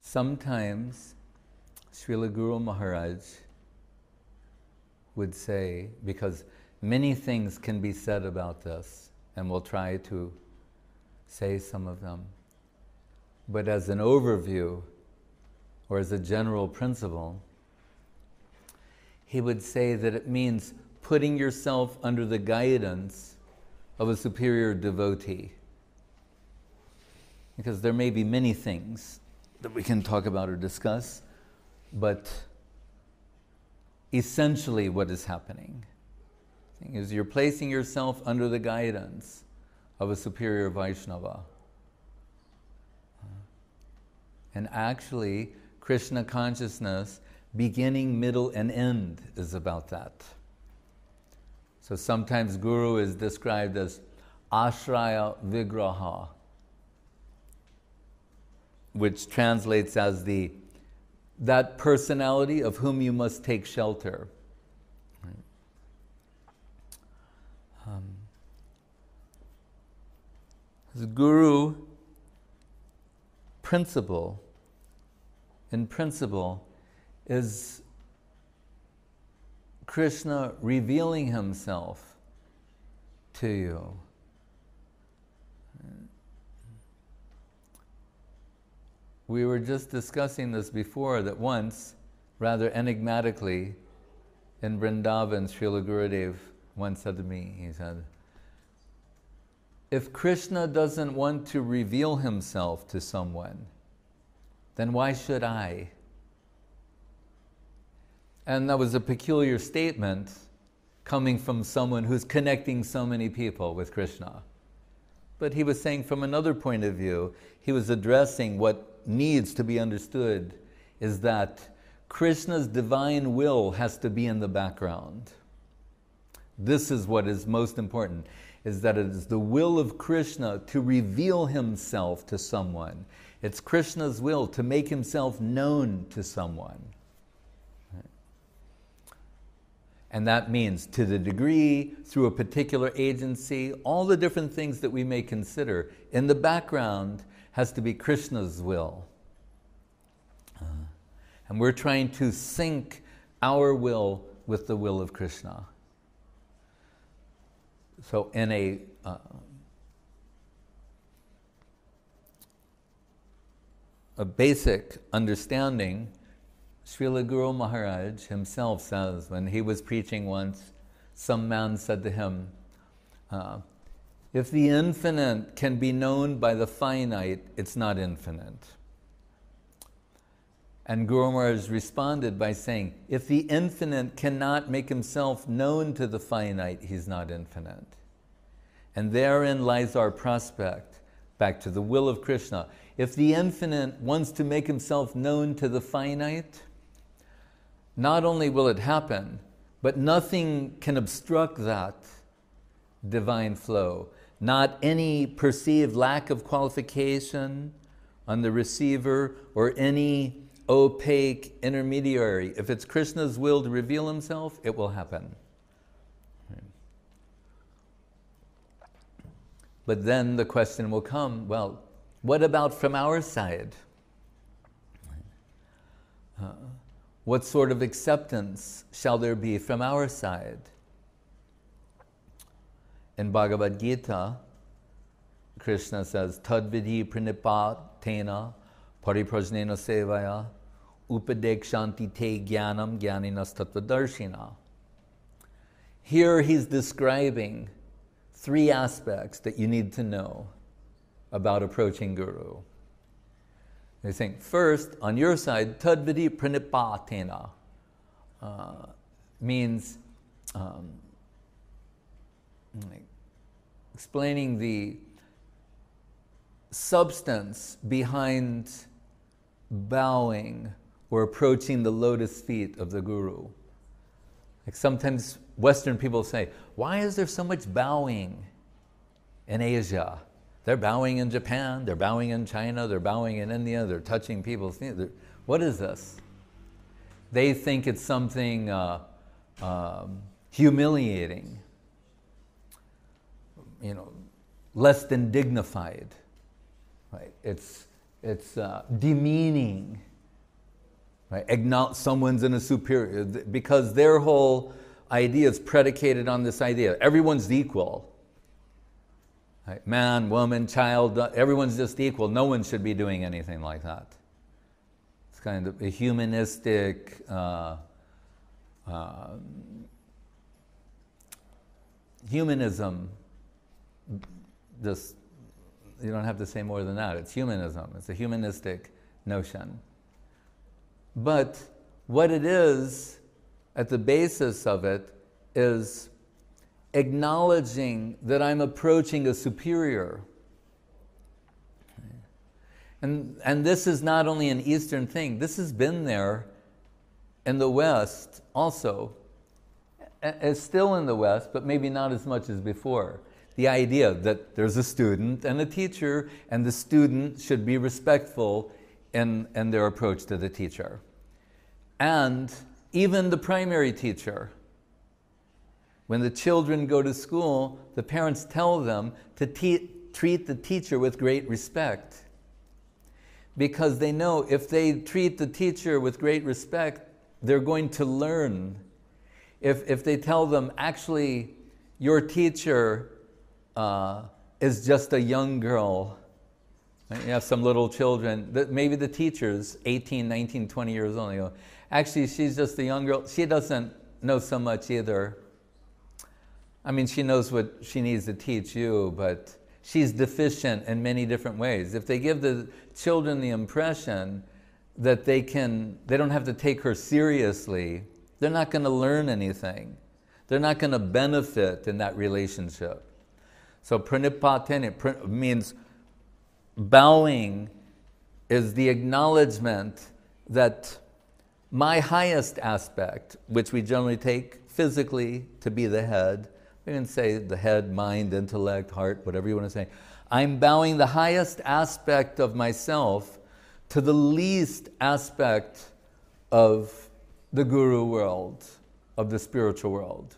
Sometimes Srila Guru Maharaj would say, because many things can be said about this, and we'll try to say some of them, but as an overview, or as a general principle, he would say that it means putting yourself under the guidance of a superior devotee. Because there may be many things that we can talk about or discuss, but essentially what is happening is you're placing yourself under the guidance of a superior Vaishnava. And actually, Krishna consciousness, beginning, middle, and end is about that. So sometimes Guru is described as Ashraya Vigraha, which translates as that personality of whom you must take shelter. The Guru principle, in principle, is Krishna revealing himself to you. We were just discussing this before, that once, rather enigmatically, in Vrindavan, Srila Gurudev once said to me, he said, if Krishna doesn't want to reveal himself to someone, then why should I? And that was a peculiar statement coming from someone who's connecting so many people with Krishna. But he was saying from another point of view, he was addressing what needs to be understood is that Krishna's divine will has to be in the background. This is what is most important, is that it is the will of Krishna to reveal himself to someone. It's Krishna's will to make himself known to someone. And that means to the degree, through a particular agency, all the different things that we may consider. In the background has to be Krishna's will. And we're trying to sync our will with the will of Krishna. So in a basic understanding, Srila Guru Maharaj himself says, when he was preaching once, some man said to him, if the infinite can be known by the finite, it's not infinite. And Guru Maharaj responded by saying, if the infinite cannot make himself known to the finite, he's not infinite. And therein lies our prospect, back to the will of Krishna. If the infinite wants to make himself known to the finite, not only will it happen, but nothing can obstruct that divine flow. Not any perceived lack of qualification on the receiver or any opaque intermediary. If it's Krishna's will to reveal himself, it will happen. But then the question will come, well, what about from our side? What sort of acceptance shall there be from our side? In Bhagavad Gita, Krishna says, Tadvidhi pranipatena pariprajnena sevaya upadekshanti te jnanam jnaninas tattvadarshina. Here he's describing three aspects that you need to know about approaching Guru. They think, first, on your side, tadvidi pranipatena means explaining the substance behind bowing or approaching the lotus feet of the Guru. Like sometimes Western people say, why is there so much bowing in Asia? They're bowing in Japan, they're bowing in China, they're bowing in India, they're touching people's feet. What is this? They think it's something humiliating, less than dignified. Right? It's demeaning. Right? Someone's in a superior, because their whole idea is predicated on this idea. Everyone's equal. Right? Man, woman, child, everyone's just equal. No one should be doing anything like that. It's kind of a humanistic, humanism. Just, you don't have to say more than that. It's humanism. It's a humanistic notion. But what it is, at the basis of it, is acknowledging that I'm approaching a superior. And this is not only an Eastern thing. This has been there in the West also. It's still in the West, but maybe not as much as before. The idea that there's a student and a teacher, and the student should be respectful in their approach to the teacher. And even the primary teacher. When the children go to school, the parents tell them to treat the teacher with great respect. Because they know if they treat the teacher with great respect, they're going to learn. If they tell them, actually, your teacher is just a young girl. Right? You have some little children, maybe the teacher's 18, 19, 20 years old. You go, actually, she's just a young girl. She doesn't know so much either. I mean, she knows what she needs to teach you, but she's deficient in many different ways. If they give the children the impression that they don't have to take her seriously, they're not going to learn anything. They're not going to benefit in that relationship. So pranipatena means bowing is the acknowledgement that my highest aspect, which we generally take physically to be the head, we can say the head, mind, intellect, heart, whatever you want to say. I'm bowing the highest aspect of myself to the least aspect of the guru world, of the spiritual world.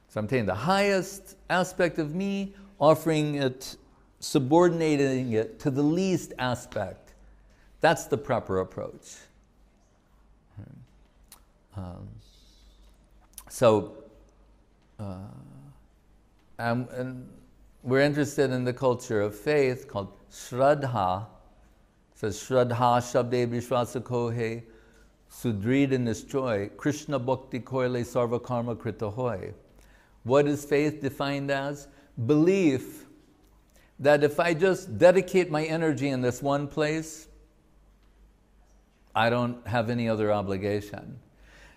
So I'm taking the highest aspect of me, offering it, subordinating it to the least aspect. That's the proper approach. And we're interested in the culture of faith called Shraddha. It says, Shraddha Shabde Vishwasa Kohe Sudrida Nishchoy Krishna Bhakti Koile Sarva Karma Krita Hoy. What is faith defined as? Belief that if I just dedicate my energy in this one place, I don't have any other obligation.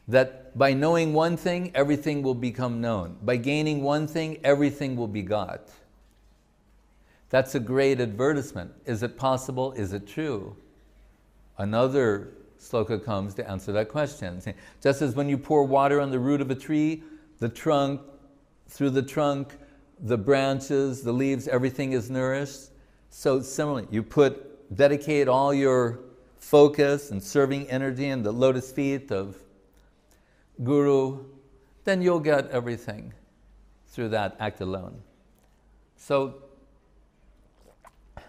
That by knowing one thing, everything will become known. By gaining one thing, everything will be got. That's a great advertisement. Is it possible? Is it true? Another sloka comes to answer that question. Just as when you pour water on the root of a tree, the trunk, through the trunk, the branches, the leaves, everything is nourished. So similarly, you dedicate all your focus and serving energy in the lotus feet of Guru, then you'll get everything through that act alone. So, it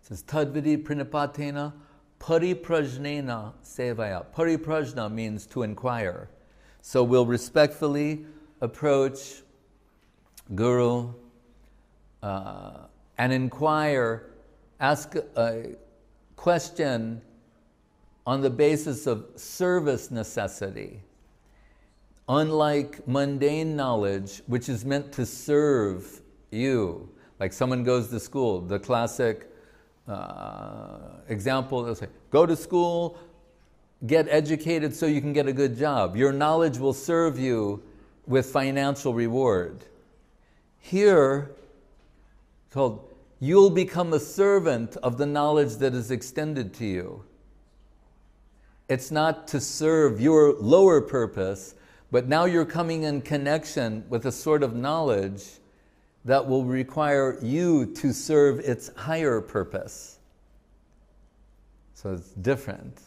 says, Tadvidi pranipatena pariprajnena sevaya. Pariprajna means to inquire. So we'll respectfully approach Guru and inquire, ask a question on the basis of service necessity. Unlike mundane knowledge, which is meant to serve you. Like someone goes to school, the classic example, they'll say, go to school, get educated so you can get a good job. Your knowledge will serve you with financial reward. Here, told, you'll become a servant of the knowledge that is extended to you. It's not to serve your lower purpose, but now you're coming in connection with a sort of knowledge that will require you to serve its higher purpose. So it's different.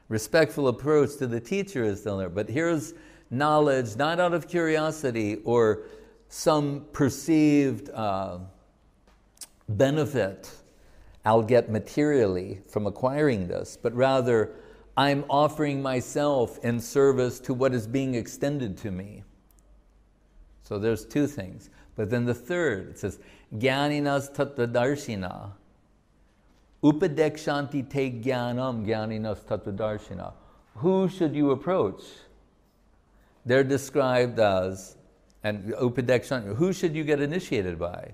Respectful approach to the teacher is still there, but here's knowledge not out of curiosity or some perceived benefit I'll get materially from acquiring this, but rather I'm offering myself in service to what is being extended to me. So there's two things. But then the third, it says, Jnaninas tattvadarshina. Upadekshanti te jnanam jnaninas tattvadarshina. Who should you approach? They're described as, and upadekshanti, who should you get initiated by?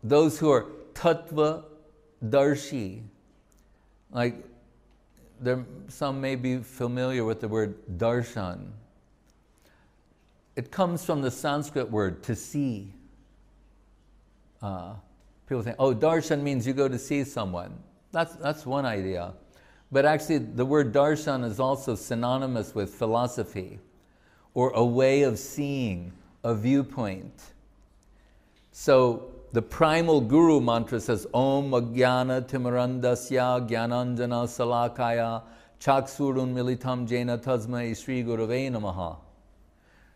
Those who are tattva darshi. Like, some may be familiar with the word darshan. It comes from the Sanskrit word to see. People think, oh, darshan means you go to see someone. That's one idea. But actually, the word darshan is also synonymous with philosophy, or a way of seeing, a viewpoint. So the primal guru mantra says, Om Ajnana Timarandasya Jnananjana Salakaya Chaksurun Militam Jena Tasmai Sri Gurave Namaha.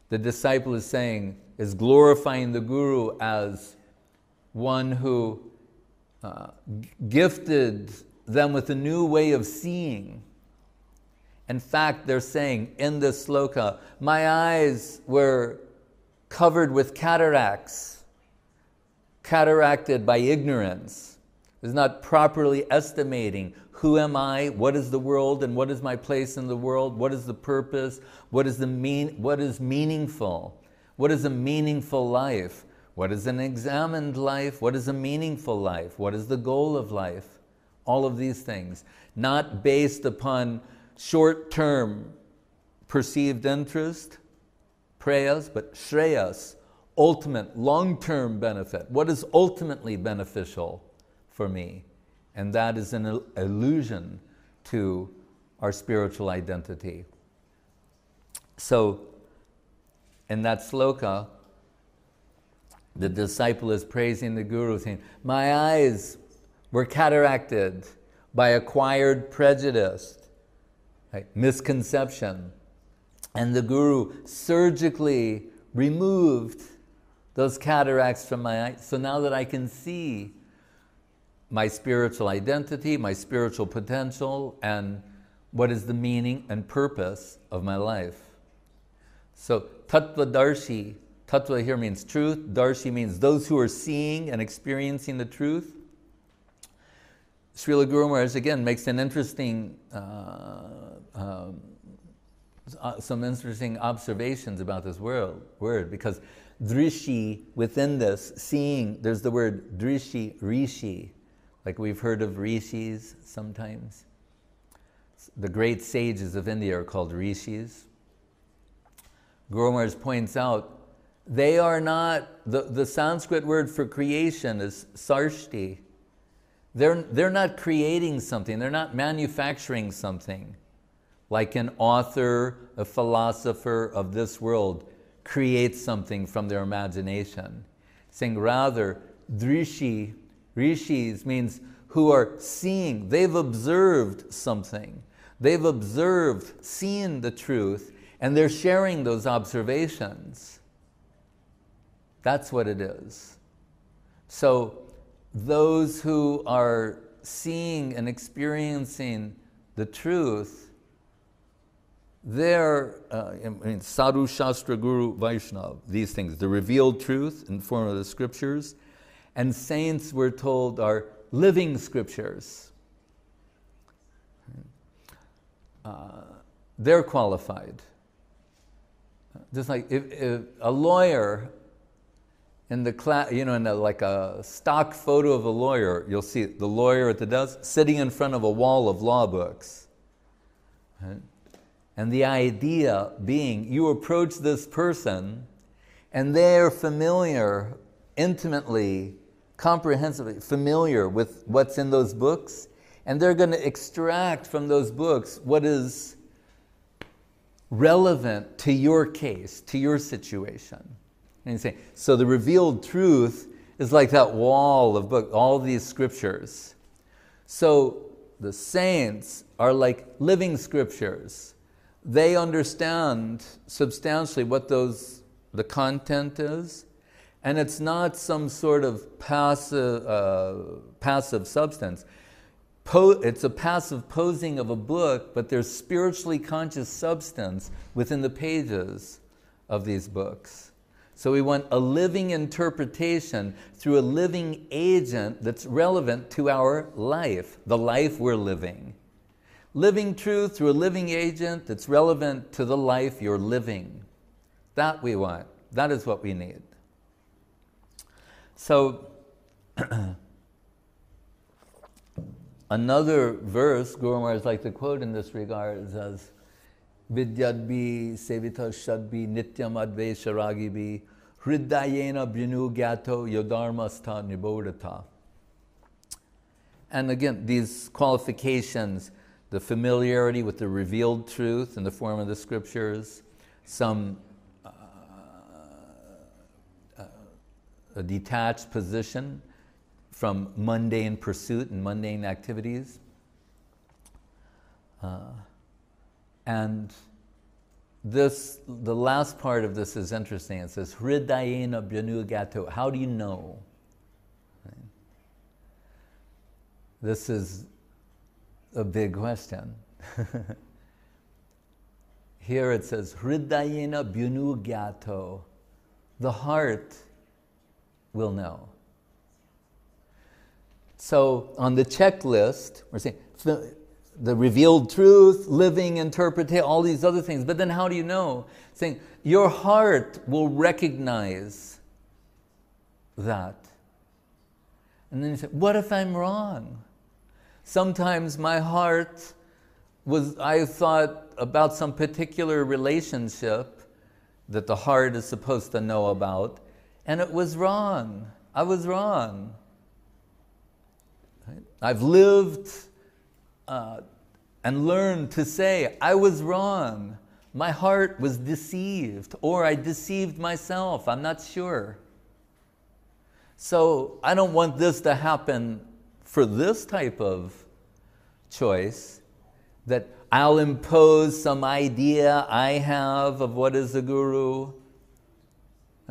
The disciple is glorifying the guru as one who gifted them with a new way of seeing. In fact, they're saying in this sloka, my eyes were covered with cataracts, cataracted by ignorance. Is not properly estimating who am I, what is the world, and what is my place in the world, what is the purpose, what is meaningful, what is a meaningful life, what is an examined life, what is a meaningful life, what is the goal of life, all of these things, not based upon short-term perceived interest, prayas, but shreyas, ultimate, long-term benefit. What is ultimately beneficial for me? And that is an allusion to our spiritual identity. So, in that sloka, the disciple is praising the guru, saying, my eyes were cataracted by acquired prejudice, right? Misconception. And the guru surgically removed those cataracts from my eyes. So now that I can see my spiritual identity, my spiritual potential, and what is the meaning and purpose of my life. So tattva darshi, tattva here means truth, darshi means those who are seeing and experiencing the truth. Srila Guru Maharaj again makes an interesting, some interesting observations about this word, because drishi, within this, seeing, there's the word drishi, rishi, like we've heard of rishis sometimes. The great sages of India are called rishis. Guru Maharaj points out, they are not, the Sanskrit word for creation is sarshti. They're not creating something, they're not manufacturing something. Like an author, a philosopher of this world creates something from their imagination. Saying rather, drishi, rishis means who are seeing, they've observed something. They've observed, seen the truth, and they're sharing those observations. That's what it is. So those who are seeing and experiencing the truth, they're, Sadhu, Shastra, Guru, Vaishnava, these things, the revealed truth in the form of the scriptures, and saints, we're told, are living scriptures. They're qualified. Just like if a lawyer in the class, like a stock photo of a lawyer, you'll see the lawyer at the desk sitting in front of a wall of law books. Right? And the idea being, you approach this person and they're familiar, intimately, comprehensively familiar with what's in those books, and they're going to extract from those books what is relevant to your case, to your situation. And you say, so the revealed truth is like that wall of books, all these scriptures. So the saints are like living scriptures. They understand substantially what the content is, And it's not some sort of passive substance. It's a passive posing of a book, but there's spiritually conscious substance within the pages of these books. So we want a living interpretation through a living agent that's relevant to our life, the life we're living. Living truth through a living agent that's relevant to the life you're living. That we want. That is what we need. So, another verse Guru Maharaj like to quote in this regard is, Vidyadbi sevita shadbi nityam advesha ragibi hridayena brinu gyato yodarmastha nibodhata. And again, these qualifications, the familiarity with the revealed truth in the form of the scriptures, some a detached position from mundane pursuit and mundane activities. And this, the last part of this is interesting. It says, Hridayena Branu Gato. How do you know? Right? This is a big question. Here it says, Hridayena Branu Gato. The heart will know. So on the checklist, we're saying the revealed truth, living, interpretation, all these other things. But then how do you know? Saying your heart will recognize that. And then you say, what if I'm wrong? Sometimes my heart I thought about some particular relationship that the heart is supposed to know about, and it was wrong. I was wrong. Right? I've lived and learned to say, I was wrong. My heart was deceived, or I deceived myself. I'm not sure. So I don't want this to happen for this type of choice, that I'll impose some idea I have of what is a guru.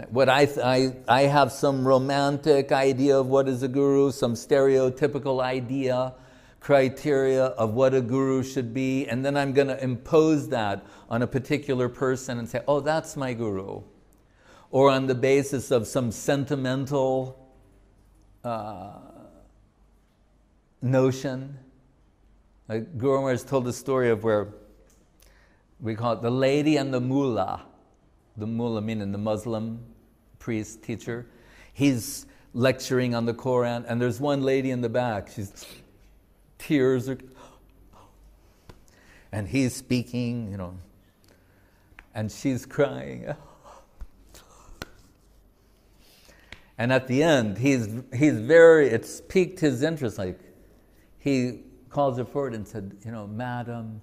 What I have some romantic idea of what is a guru, some stereotypical idea, criteria of what a guru should be, and then I'm going to impose that on a particular person and say, oh, that's my guru. Or on the basis of some sentimental notion. Like Guru Maharaj told the story of where we call it the lady and the mullah. The mullah meaning the Muslim priest, teacher. He's lecturing on the Quran, and there's one lady in the back. She's tears are, and he's speaking, and she's crying. And at the end, it's piqued his interest. Like, he calls her forward and said, Madam,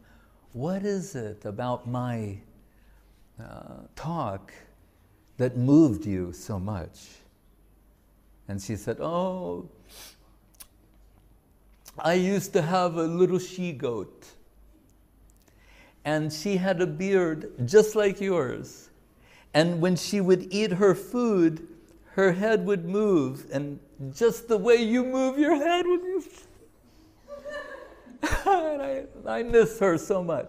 what is it about my talk that moved you so much? And she said, oh, I used to have a little she-goat, and she had a beard just like yours, and when she would eat her food, her head would move, and just the way you move your head would move. And I miss her so much.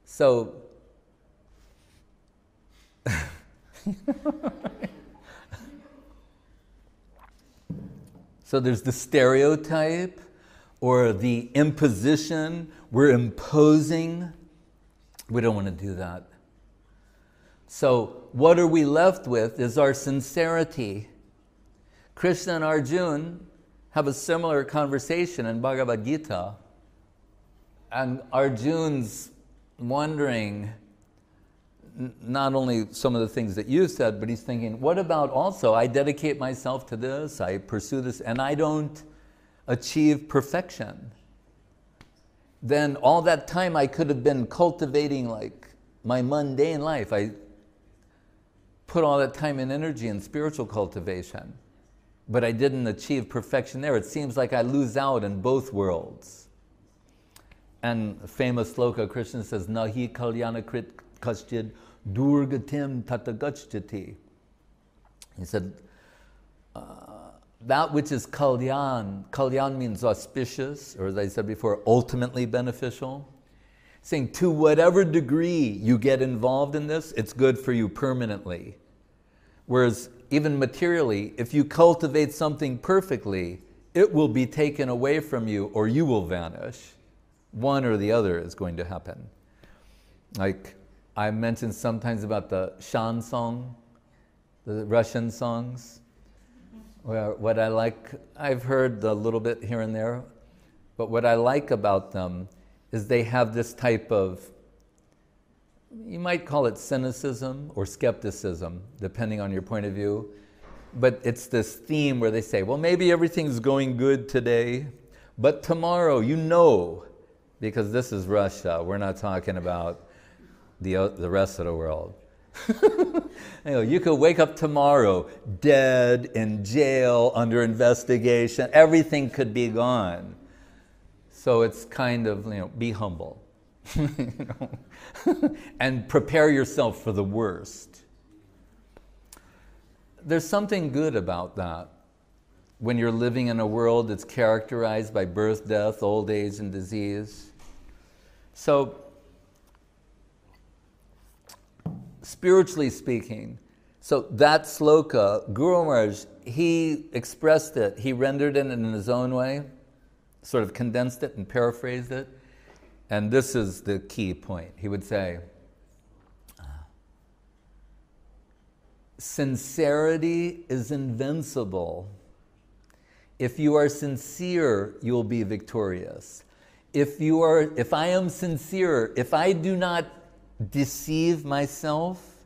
So, so there's the stereotype or the imposition. We're imposing. We don't want to do that. So what are we left with is our sincerity. Krishna and Arjuna have a similar conversation in Bhagavad Gita. And Arjuna's wondering not only some of the things that you said, but he's thinking, what about also, I dedicate myself to this, I pursue this, and I don't achieve perfection. Then all that time I could have been cultivating like my mundane life. I put all that time and energy in spiritual cultivation, but I didn't achieve perfection there. It seems like I lose out in both worlds. And a famous sloka, Krishna says, Nahi kalyana krit kaschid Durgatim tatagacchati. He said, that which is kalyan means auspicious, or as I said before, ultimately beneficial. Saying to whatever degree you get involved in this, it's good for you permanently. Whereas even materially, if you cultivate something perfectly, it will be taken away from you or you will vanish. One or the other is going to happen. Like I mentioned sometimes about the Shan song, the Russian songs. Where what I like, I've heard a little bit here and there, but what I like about them is they have this type of, you might call it cynicism or skepticism, depending on your point of view. But it's this theme where they say, well, maybe everything's going good today, but tomorrow, you know, because this is Russia, we're not talking about the rest of the world. You could wake up tomorrow dead, in jail, under investigation. Everything could be gone. So it's kind of, be humble. And prepare yourself for the worst. There's something good about that. When you're living in a world that's characterized by birth, death, old age, and disease. So, spiritually speaking, so that sloka, Guru Maharaj, he expressed it, he rendered it in his own way, sort of condensed it and paraphrased it, and this is the key point. He would say, sincerity is invincible. If you are sincere, you will be victorious. If I am sincere, if I do not deceive myself,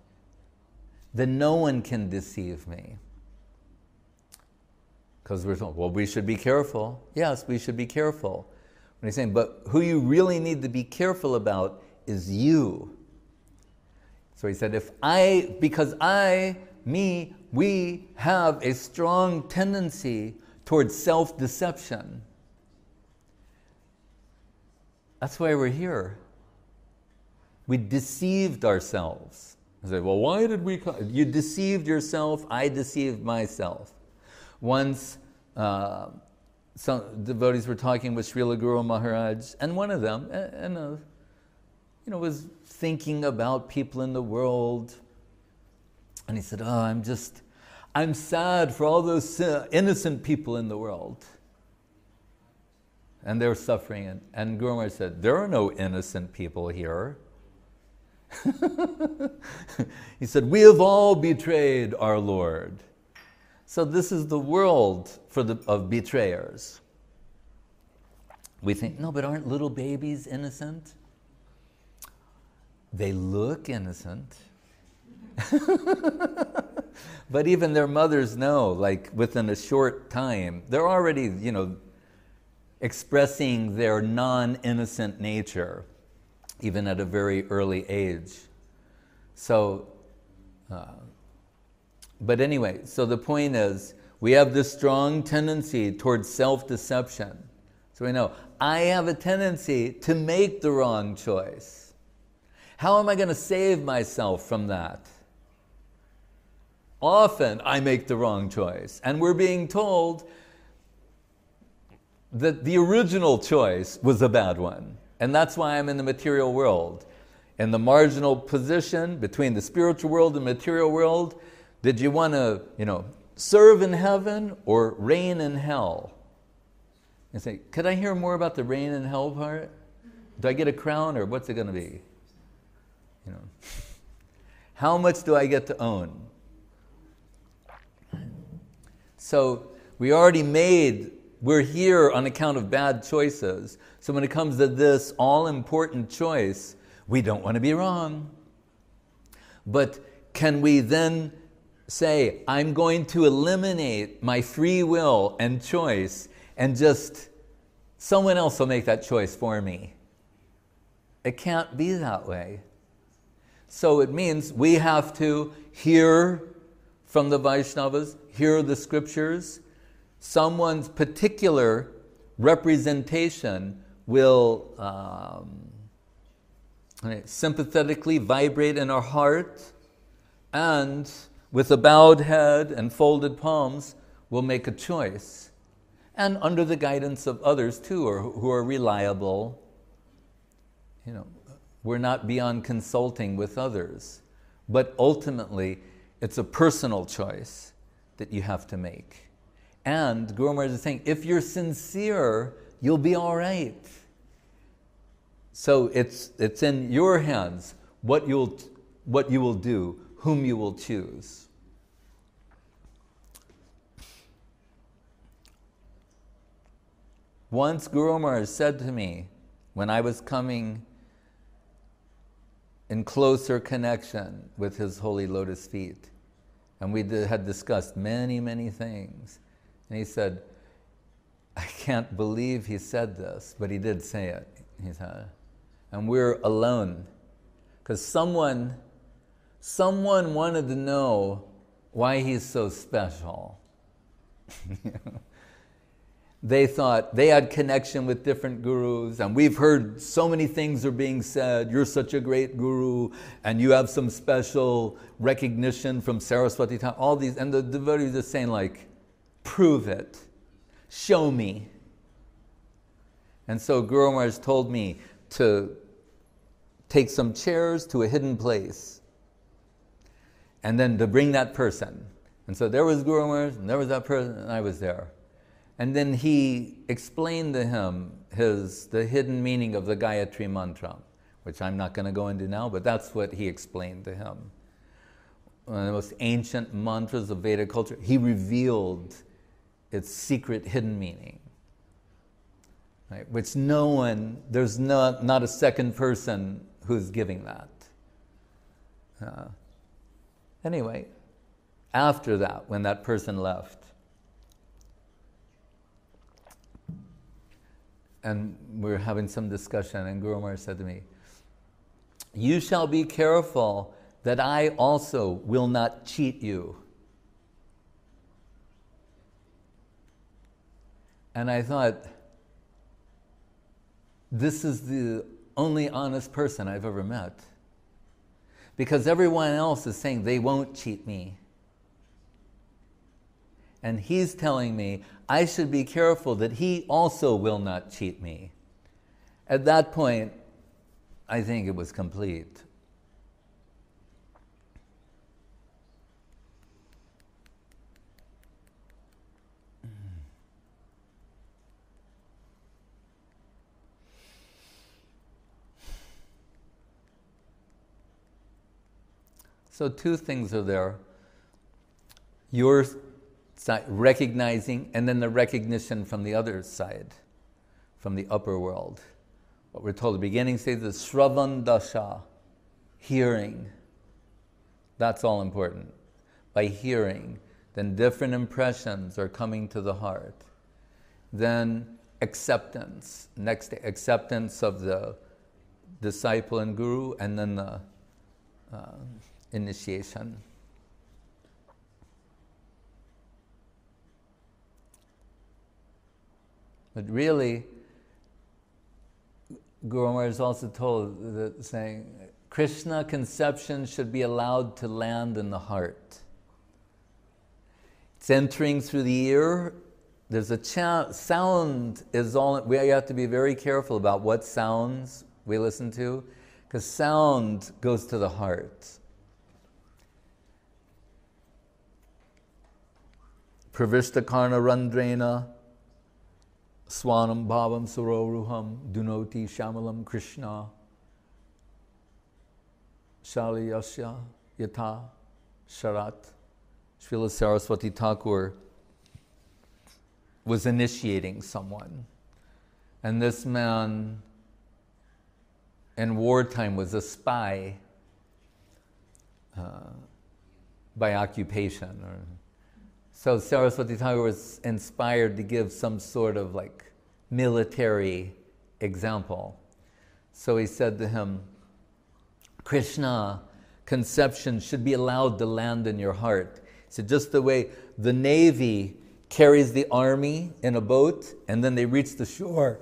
then no one can deceive me. Because we're told, well, we should be careful. Yes, we should be careful. When he's saying, but who you really need to be careful about is you. So he said, we have a strong tendency towards self-deception. That's why we're here. We deceived ourselves. I say, well, why did we come? You deceived yourself, I deceived myself. Once, some devotees were talking with Srila Guru Maharaj, and one of them, was thinking about people in the world, and he said, I'm sad for all those innocent people in the world. And they're suffering. And Guru Maharaj said, there are no innocent people here. He said, we have all betrayed our Lord. So this is the world of betrayers. We think, no, but aren't little babies innocent? They look innocent. But even their mothers know, like within a short time, they're already, expressing their non-innocent nature, even at a very early age. So, but anyway, so the point is, we have this strong tendency towards self-deception. So we know, I have a tendency to make the wrong choice. How am I going to save myself from that? Often I make the wrong choice, and we're being told that the original choice was a bad one. And that's why I'm in the material world. In the marginal position between the spiritual world and material world, did you want to, serve in heaven or reign in hell? And say, could I hear more about the reign in hell part? Do I get a crown or what's it going to be? How much do I get to own? So we're here on account of bad choices. So when it comes to this all-important choice, we don't want to be wrong. But can we then say, I'm going to eliminate my free will and choice and just someone else will make that choice for me? It can't be that way. So it means we have to hear from the Vaishnavas, hear the scriptures. Someone's particular representation will right, sympathetically vibrate in our heart, and with a bowed head and folded palms, we'll make a choice. And under the guidance of others too, or who are reliable. We're not beyond consulting with others. But ultimately, it's a personal choice that you have to make. And Guru Maharaj is saying, if you're sincere, you'll be all right. So it's in your hands what you will do, whom you will choose. Once Guru Maharaj said to me, when I was coming in closer connection with his holy lotus feet, and we had discussed many, many things, and he said, I can't believe he said this, but he did say it. He said, and we're alone, because someone wanted to know why he's so special. They thought they had connection with different gurus, and we've heard so many things are being said. You're such a great guru, and you have some special recognition from Saraswati. All these, and the devotees are saying like, prove it, show me. And so Guru Maharaj told me to take some chairs to a hidden place, and then to bring that person. And so there was Guru Maharaj, and there was that person, and I was there. And then he explained to him the hidden meaning of the Gayatri mantra, which I'm not going to go into now, but that's what he explained to him. One of the most ancient mantras of Vedic culture. He revealed its secret hidden meaning, right? Which there's not a second person who's giving that. Anyway, after that, when that person left, and we were having some discussion, and Guru Maharaj said to me, you shall be careful that I also will not cheat you. And I thought, this is the only honest person I've ever met. Because everyone else is saying they won't cheat me. And he's telling me I should be careful that he also will not cheat me. At that point, I think it was complete. So two things are there. Your side, recognizing, and then the recognition from the other side, from the upper world. What we're told at the beginning says the Shravan Dasha, hearing. That's all important. By hearing, then different impressions are coming to the heart. Then acceptance, next acceptance of the disciple and guru, and then the initiation. But really, Guru Maharaj is also told that saying, Krishna conception should be allowed to land in the heart. It's entering through the ear. There's a sound is all. We have to be very careful about what sounds we listen to, because sound goes to the heart. Pravishta karna randrena swanam bhavam suroruham dunoti shamalam Krishna shaliyasya yata sharat. Srila Saraswati Thakur was initiating someone, and this man in wartime was a spy by occupation. So Saraswati Thakur was inspired to give some sort of like military example. So he said to him, Krishna conception should be allowed to land in your heart. He said, just the way the Navy carries the army in a boat, and then they reach the shore,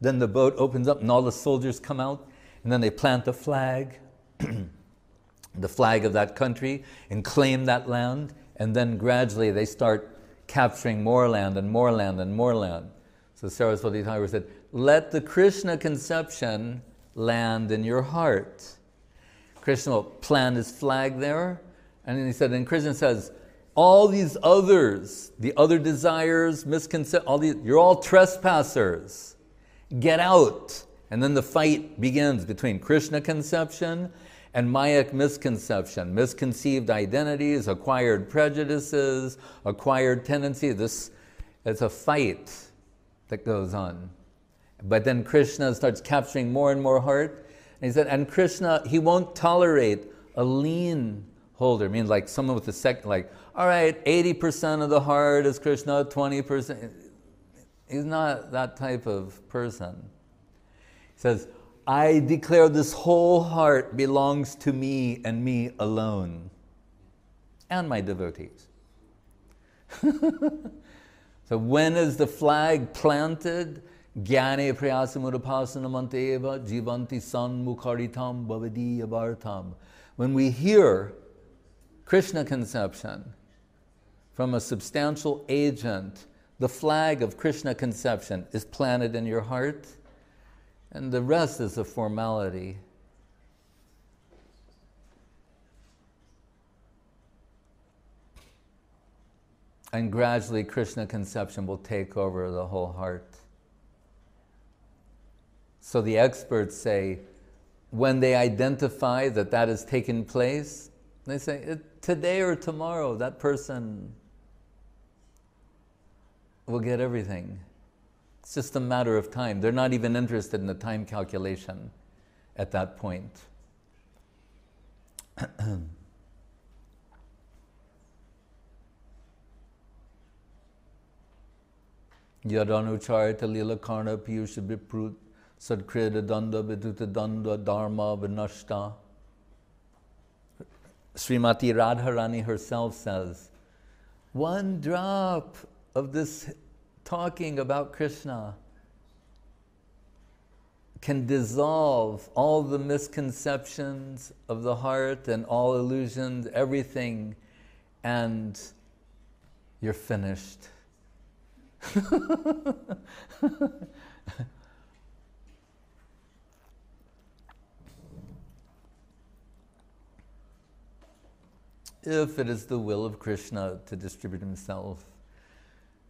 then the boat opens up and all the soldiers come out, And then they plant a flag, the flag of that country, and claim that land. And then gradually they start capturing more land and more land and more land. So Saraswati Thakur said, let the Krishna conception land in your heart. Krishna will plant his flag there. And then he said, and Krishna says, all these others, the other desires, misconceptions, you're all trespassers. Get out. And then the fight begins between Krishna conception and Mayak misconception, misconceived identities, acquired prejudices, acquired tendencies. It's a fight that goes on. But then Krishna starts capturing more and more heart. And he said, and Krishna, he won't tolerate a lean holder. I mean, like someone with a all right, 80% of the heart is Krishna, 20%. He's not that type of person. He says, I declare this whole heart belongs to me and me alone, and my devotees. So when is the flag planted? Jnane prayasamudapasanamanteeva jivanti sanmukharitam bhavadi abartam. When we hear Krishna conception from a substantial agent, the flag of Krishna conception is planted in your heart, and the rest is a formality. And gradually Krishna conception will take over the whole heart. So the experts say, when they identify that that has taken place, they say, today or tomorrow, that person will get everything. It's just a matter of time. They're not even interested in the time calculation at that point. Yadanucharita lila karna piyusha viprut sadkrida danda viduta danda dharma vinashta. Srimati Radharani herself says, one drop of this talking about Krishna can dissolve all the misconceptions of the heart and all illusions, everything, and you're finished. If it is the will of Krishna to distribute himself,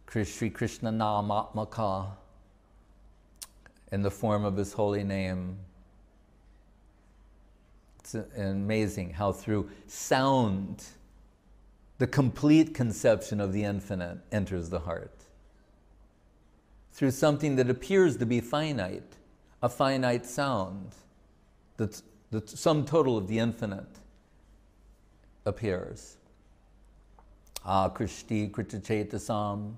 Sri Krishna Namatmaka, in the form of his holy name. It's amazing how through sound, the complete conception of the infinite enters the heart. Through something that appears to be finite, a finite sound, the sum total of the infinite appears. Krishti Kritachetasam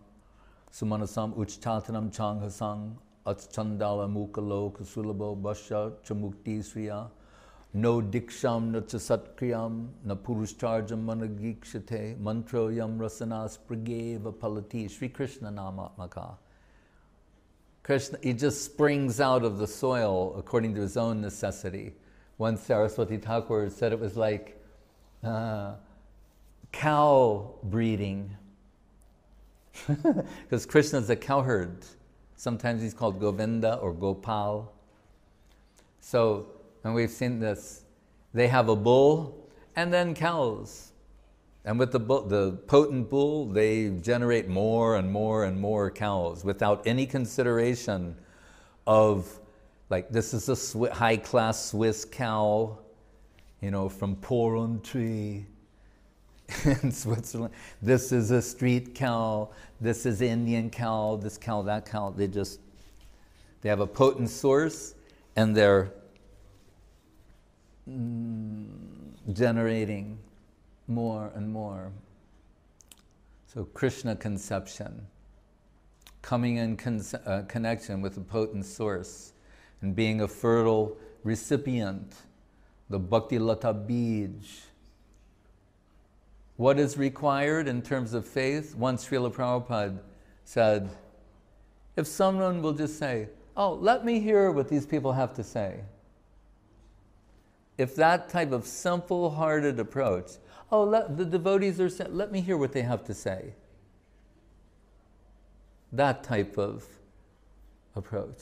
Sumanasam Uchchatanam Changhasang Achandala Mukalo Kasulabo Basha Chamukti Sriya No Diksham Na Chasatkriam Na Purushcharjam Managikshate Mantro Yam Rasanas Prageva Palati Sri Krishna Namatmaka. Krishna, he just springs out of the soil according to his own necessity. Once Saraswati Thakur said it was like cow breeding. Because Krishna's a cowherd. Sometimes he's called Govinda or Gopal. So, and we've seen this, they have a bull and then cows. And with the potent bull, they generate more and more and more cows without any consideration of, like, this is a high-class Swiss cow, you know, from Porrentruy in Switzerland. This is a street cow. This is Indian cow. This cow, that cow. They have a potent source, and they're generating more and more. So Krishna conception, coming in connection with a potent source, and being a fertile recipient, the Bhakti Lata Bij. What is required in terms of faith? Once Srila Prabhupada said, if someone will just say, oh, let me hear what these people have to say. if that type of simple-hearted approach, the devotees are saying, let me hear what they have to say. That type of approach.